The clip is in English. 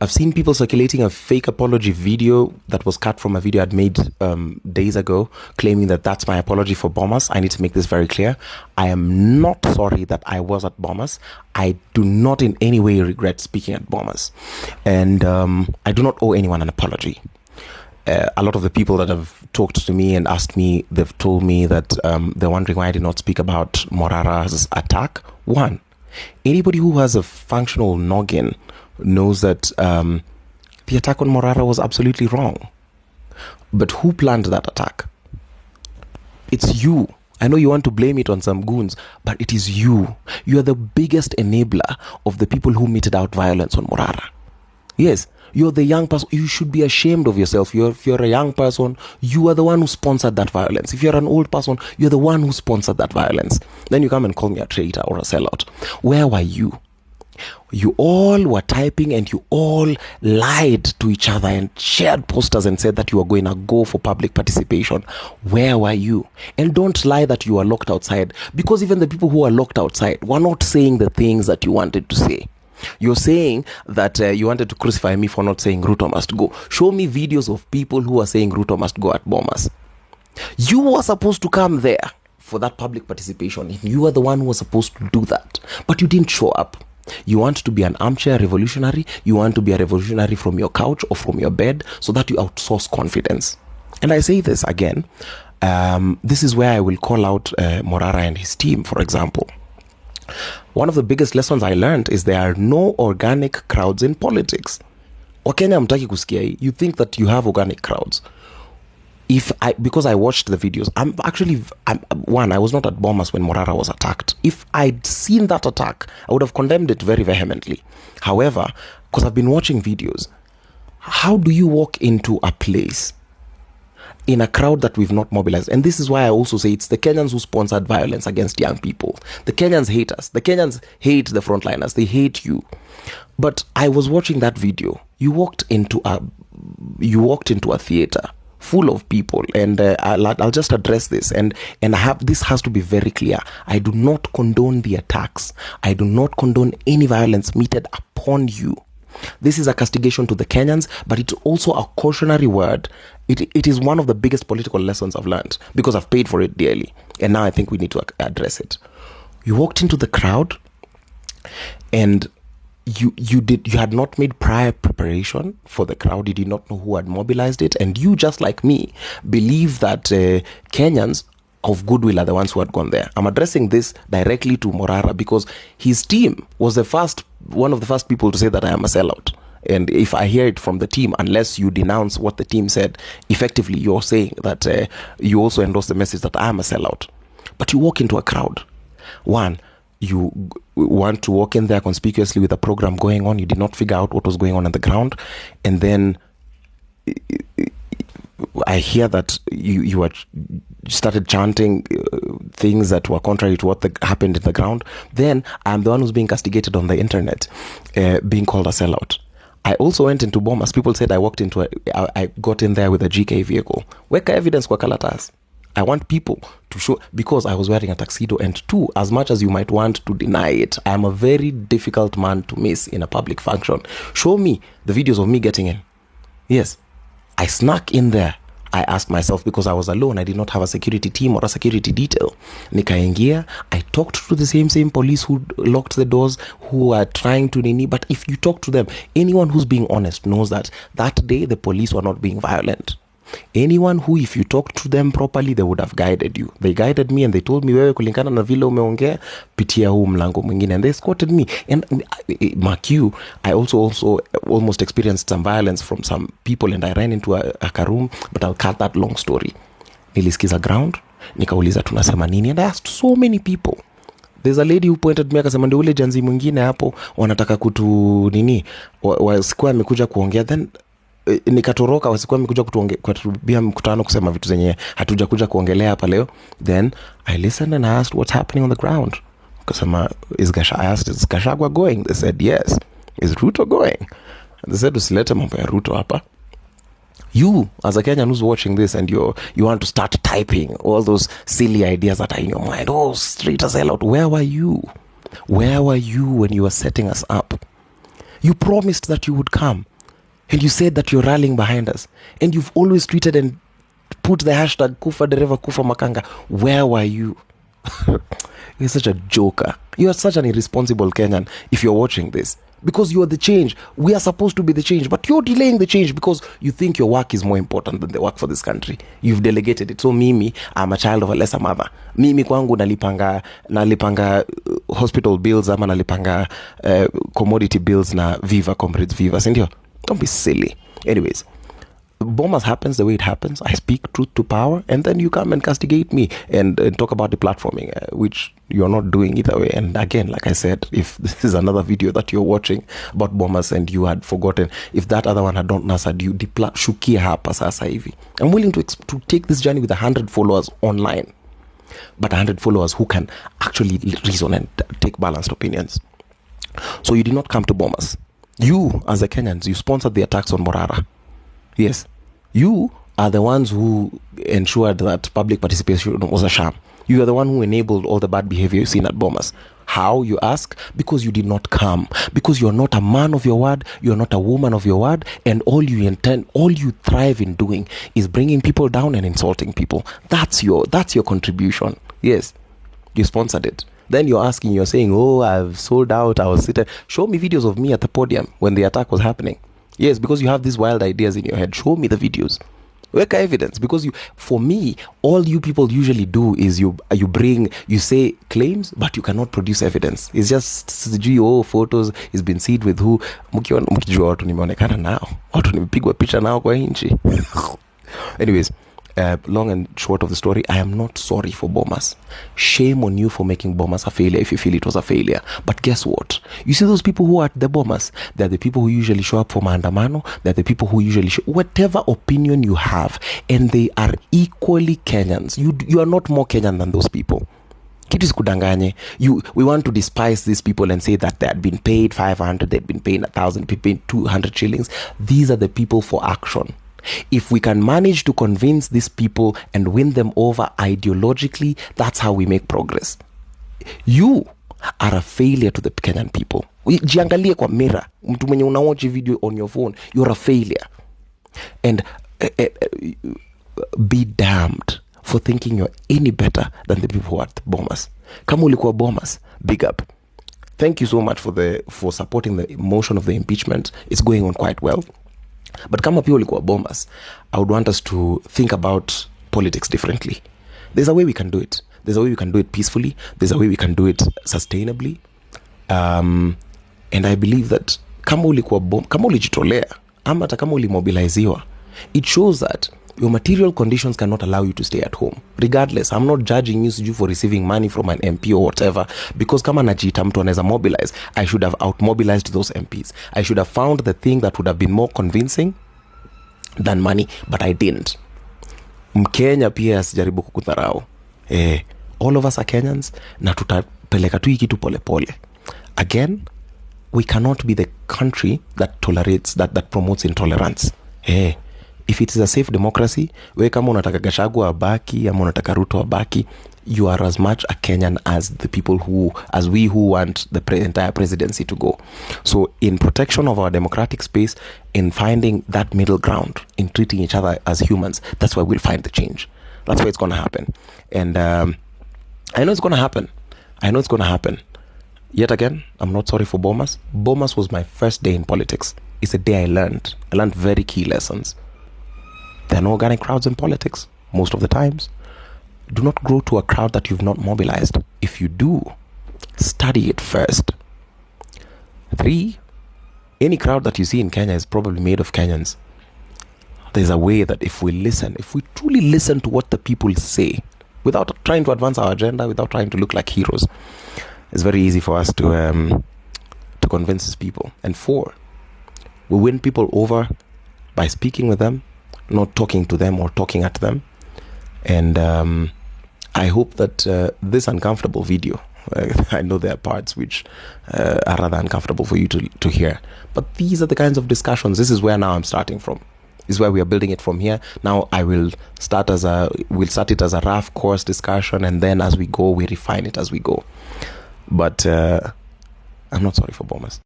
I've seen people circulating a fake apology video that was cut from a video I'd made days ago, claiming that that's my apology for Bomas. I need to make this very clear. I am not sorry that I was at Bomas. I do not in any way regret speaking at Bomas. And I do not owe anyone an apology. A lot of the people that have talked to me and asked me, they've told me that they're wondering why I did not speak about Morara's attack. One, anybody who has a functional noggin knows that the attack on Mcoure was absolutely wrong. But who planned that attack? It's you. I know you want to blame it on some goons, but it is you. You are the biggest enabler of the people who meted out violence on Mcoure. Yes, you're the young person. You should be ashamed of yourself. If you're a young person, you are the one who sponsored that violence. If you're an old person, you're the one who sponsored that violence. Then you come and call me a traitor or a sellout. Where were you? You all were typing and you all lied to each other and shared posters and said that you were going to go for public participation. Where were you? And don't lie that you were locked outside, because even the people who are locked outside were not saying the things that you wanted to say. You're saying that you wanted to crucify me for not saying Ruto must go. Show me videos of people who are saying Ruto must go at Bomas. You were supposed to come there for that public participation. You were the one who was supposed to do that. But you didn't show up. You want to be an armchair revolutionary. You want to be a revolutionary from your couch or from your bed so that you outsource confidence. And I say this again. This is where I will call out Mcoure and his team, for example. One of the biggest lessons I learned is there are no organic crowds in politics. Wakenya mtaki kusikia hii. You think that you have organic crowds. Because I watched the videos, I was not at Bomas when Mcoure was attacked. If I'd seen that attack, I would have condemned it very vehemently. However, because I've been watching videos, how do you walk into a place in a crowd that we've not mobilized? And this is why I also say it's the Kenyans who sponsored violence against young people. The Kenyans hate us. The Kenyans hate the frontliners. They hate you. But I was watching that video. You walked into a theater full of people, and I'll just address this, and this has to be very clear. I do not condone the attacks. I do not condone any violence meted upon you. This is a castigation to the Kenyans, but it's also a cautionary word. It is one of the biggest political lessons I've learned, because I've paid for it dearly, and now I think we need to address it. You walked into the crowd, and you had not made prior preparation for the crowd. You did not know who had mobilized it, and you, just like me, believe that Kenyans of goodwill are the ones who had gone there. I'm addressing this directly to Mcoure because his team was one of the first people to say that I am a sellout. And if I hear it from the team, unless you denounce what the team said, effectively you're saying that you also endorse the message that I am a sellout. But you walk into a crowd. One, you want to walk in there conspicuously with a program going on. You did not figure out what was going on the ground. And then I hear that you started chanting things that were contrary to what happened in the ground. Then I'm the one who's being castigated on the internet, being called a sellout. I also went into Bomas. People said I got in there with a GK vehicle. Weka evidence kwa kalatas. I want people to show, because I was wearing a tuxedo. And two, as much as you might want to deny it, I am a very difficult man to miss in a public function. Show me the videos of me getting in. Yes, I snuck in there. I asked myself, because I was alone, I did not have a security team or a security detail. Nikaingia, I talked to the same police who locked the doors, who are trying to nini. But if you talk to them, anyone who's being honest knows that day the police were not being violent. Anyone who, if you talk to them properly, they would have guided you. They guided me and they told me, wewe kulingana na vile umeongea, pitia huu mlango mwingine, and they escorted me. And Mcoure, I also almost experienced some violence from some people, and I ran into a room, but I'll cut that long story. Nilisikiza ground, nikauliza tunasema nini, and I asked so many people. There's a lady who pointed me akasema ndio ule janzi mwingine hapo wanataka kutu nini, wasikuwa amekuja kuongea. Then nikatoroka, wasikuwa mikuja kutubia mkutano kusema vitu zenye hatuja kuja kuongelea hapa leo. Then I listened and I asked what's happening on the ground. Kasema is Gachagua going? They said yes. Is Ruto going? And they said usilete mambo ya Ruto hapa. You as a Kenyan who's watching this and you want to start typing all those silly ideas that are in your mind. Oh, straight as hell out. Where were you? Where were you when you were setting us up? You promised that you would come. And you said that you're rallying behind us. And you've always tweeted and put the hashtag Kufa Dereva Kufa Makanga. Where were you? You're such a joker. You're such an irresponsible Kenyan if you're watching this. Because you are the change. We are supposed to be the change. But you're delaying the change because you think your work is more important than the work for this country. You've delegated it. So mimi, I'm a child of a lesser mother. Mimi kwangu nalipanga hospital bills ama nalipanga commodity bills na Viva, Comrades Viva. Sindio? Don't be silly. Anyways. Bombers happens the way it happens. I speak truth to power, and then you come and castigate me and talk about the platforming, which you're not doing either way. And again, like I said, if this is another video that you're watching about bombers and you had forgotten, if that other one had not answered you, shukia hapa sasa hivi. I'm willing to take this journey with 100 followers online, but 100 followers who can actually reason and take balanced opinions. So you did not come to bombers. You, as the Kenyans, you sponsored the attacks on Morara. Yes, you are the ones who ensured that public participation was a sham. You are the one who enabled all the bad behavior you've seen at Bomas. How, you ask? Because you did not come. Because you're not a man of your word, you're not a woman of your word, and all you thrive in doing is bringing people down and insulting people. That's your contribution. Yes, you sponsored it. Then you're saying, oh, I've sold out, I was sitting. Show me videos of me at the podium when the attack was happening. Yes, because you have these wild ideas in your head. Show me the videos. Weka evidence. Because for me, all you people usually do is you say claims, but you cannot produce evidence. It's just photos, it's been seen with who. Mkijua watu nimeonekana nao. Watu nimepigwa picha nao kwa nchi. Anyways, long and short of the story, I am not sorry for Bomas. Shame on you for making Bomas a failure if you feel it was a failure. But guess what? You see those people who are at the Bomas, they're the people who usually show up for maandamano. They're the people who usually show whatever opinion you have, and they are equally Kenyans. You are not more Kenyan than those people. Kitu sikudanganye. We want to despise these people and say that they had been paid 500, they'd been paid 1,000, paid 200 shillings. These are the people for action. If we can manage to convince these people and win them over ideologically, that's how we make progress. You are a failure to the Kenyan people. Jiangalie kwa mirror. Mtu mwenye unawatch video on your phone, you're a failure. And be damned for thinking you're any better than the people who are at Bomas. Kama ulikuwa Bomas, big up. Thank you so much for supporting the motion of the impeachment. It's going on quite well. But kama pia ulikuwa Bomas, I would want us to think about politics differently. There's a way we can do it. There's a way we can do it peacefully. There's a way we can do it sustainably. And I believe that kama ulijitolea, ama hata kama ulimobiliziwa, it shows that your material conditions cannot allow you to stay at home. Regardless, I'm not judging you for receiving money from an MP or whatever, because kama najita mtu anaweza mobilize, I should have out-mobilized those MPs. I should have found the thing that would have been more convincing than money, but I didn't. Mkenya pia asijaribu kukudharau. All of us are Kenyans, na tutapeleka tu hiki tu pole pole. Again, we cannot be the country that tolerates, that promotes intolerance. If it is a safe democracy, we kama unataka Gachagua abaki ama unataka Ruto abaki, you are as much a Kenyan as the people we who want the entire presidency to go. So in protection of our democratic space, in finding that middle ground, in treating each other as humans, that's why we'll find the change. That's why it's going to happen. And I know it's going to happen. Yet again, I'm not sorry for Bomas. Bomas was my first day in politics. It's a day I learned very key lessons. There are no organic crowds in politics, most of the times. Do not grow to a crowd that you've not mobilized. If you do, study it first. 3, any crowd that you see in Kenya is probably made of Kenyans. There's a way that if we truly listen to what the people say, without trying to advance our agenda, without trying to look like heroes, it's very easy for us to convince these people. And 4, we win people over by speaking with them, not talking to them or talking at them. And I hope that this uncomfortable video, I know there are parts which are rather uncomfortable for you to hear, but these are the kinds of discussions. This is where now I'm starting from. This is where we are building it from here. Now we'll start it as a rough course discussion, and then as we go, we refine it as we go. But I'm not sorry for Bomas.